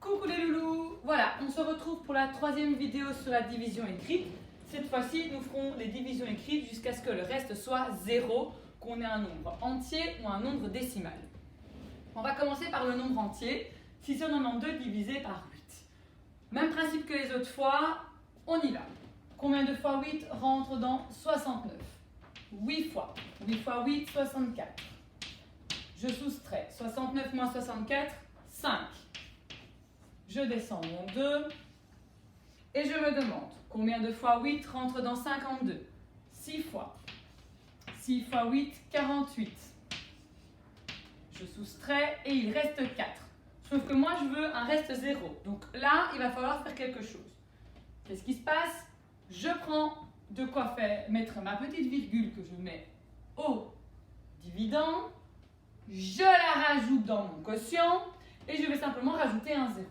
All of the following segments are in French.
Coucou les loulous! Voilà, on se retrouve pour la troisième vidéo sur la division écrite. Cette fois-ci, nous ferons les divisions écrites jusqu'à ce que le reste soit 0, qu'on ait un nombre entier ou un nombre décimal. On va commencer par le nombre entier, 692 divisé par 8. Même principe que les autres fois, on y va. Combien de fois 8 rentre dans 69? 8 fois. 8 fois 8, 64. Je soustrais 69 moins 64, 5. Je descends mon 2 et je me demande combien de fois 8 rentre dans 52? 6 fois. 6 fois 8, 48. Je soustrais et il reste 4. Sauf que moi, je veux un reste 0. Donc là, il va falloir faire quelque chose. Qu'est-ce qui se passe? Je prends de quoi mettre ma petite virgule que je mets au dividende. Je la rajoute dans mon quotient et je vais simplement rajouter un 0.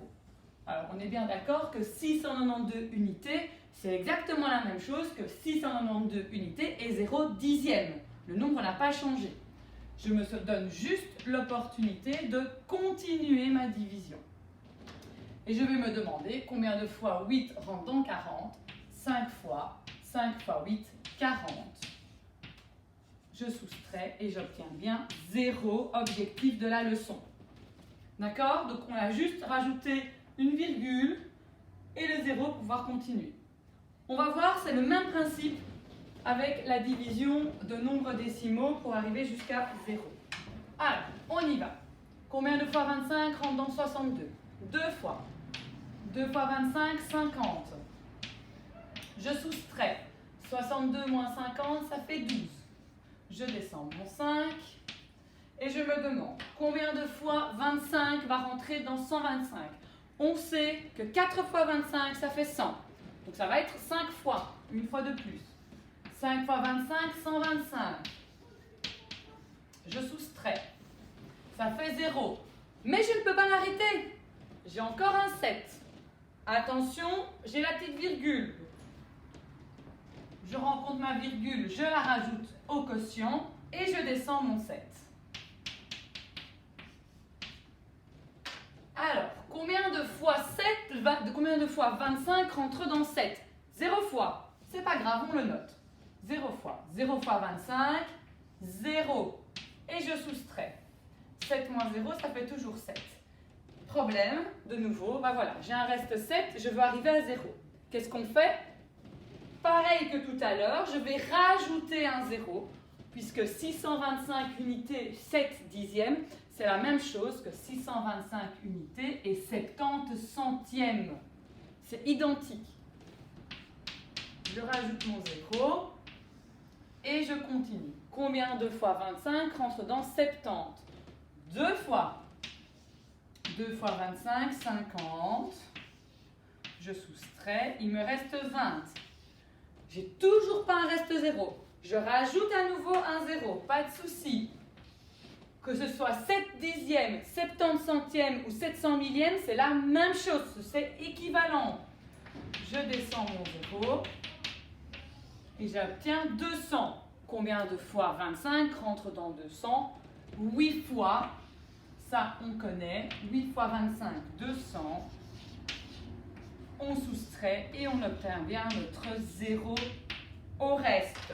Alors, on est bien d'accord que 692 unités, c'est exactement la même chose que 692 unités et 0 dixième. Le nombre n'a pas changé. Je me donne juste l'opportunité de continuer ma division. Et je vais me demander combien de fois 8 rentre dans 40. 5 fois 8, 40. Je soustrais et j'obtiens bien 0, objectif de la leçon. D'accord? Donc on a juste rajouté une virgule et le 0 pour pouvoir continuer. On va voir, c'est le même principe avec la division de nombres décimaux pour arriver jusqu'à 0. Alors, on y va. Combien de fois 25 rentre dans 62? 2 fois. 2 fois 25, 50. Je soustrais. 62 moins 50, ça fait 12. Je descends mon 5 et je me demande combien de fois 25 va rentrer dans 125. On sait que 4 fois 25, ça fait 100. Donc ça va être 5 fois, une fois de plus. 5 fois 25, 125. Je soustrais. Ça fait 0. Mais je ne peux pas m'arrêter. J'ai encore un 7. Attention, j'ai la petite virgule. Je rencontre ma virgule, je la rajoute au quotient et je descends mon 7. Alors, combien de fois 25 rentre dans 7? 0 fois. C'est pas grave, on le note. 0 fois. 0 fois 25, 0. Et je soustrais. 7 moins 0, ça fait toujours 7. Problème, de nouveau, ben voilà, j'ai un reste 7, je veux arriver à 0. Qu'est-ce qu'on fait? Pareil que tout à l'heure, je vais rajouter un 0, puisque 625 unités, 7 dixièmes, c'est la même chose que 625 unités et 70 centièmes. C'est identique. Je rajoute mon 0 et je continue. Combien de fois 25 rentre dans 70? 2 fois. 2 fois 25, 50. Je soustrais, il me reste 20. J'ai toujours pas un reste 0. Je rajoute à nouveau un 0, pas de souci. Que ce soit 7 dixièmes, 70 centièmes ou 700 millièmes, c'est la même chose, c'est équivalent. Je descends mon 0 et j'obtiens 200. Combien de fois 25 rentre dans 200? 8 fois, ça on connaît, 8 fois 25, 200. On soustrait et on obtient bien notre 0 au reste.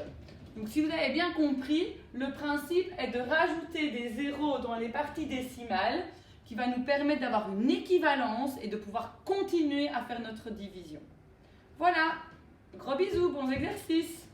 Donc si vous avez bien compris, le principe est de rajouter des zéros dans les parties décimales qui va nous permettre d'avoir une équivalence et de pouvoir continuer à faire notre division. Voilà, gros bisous, bons exercices!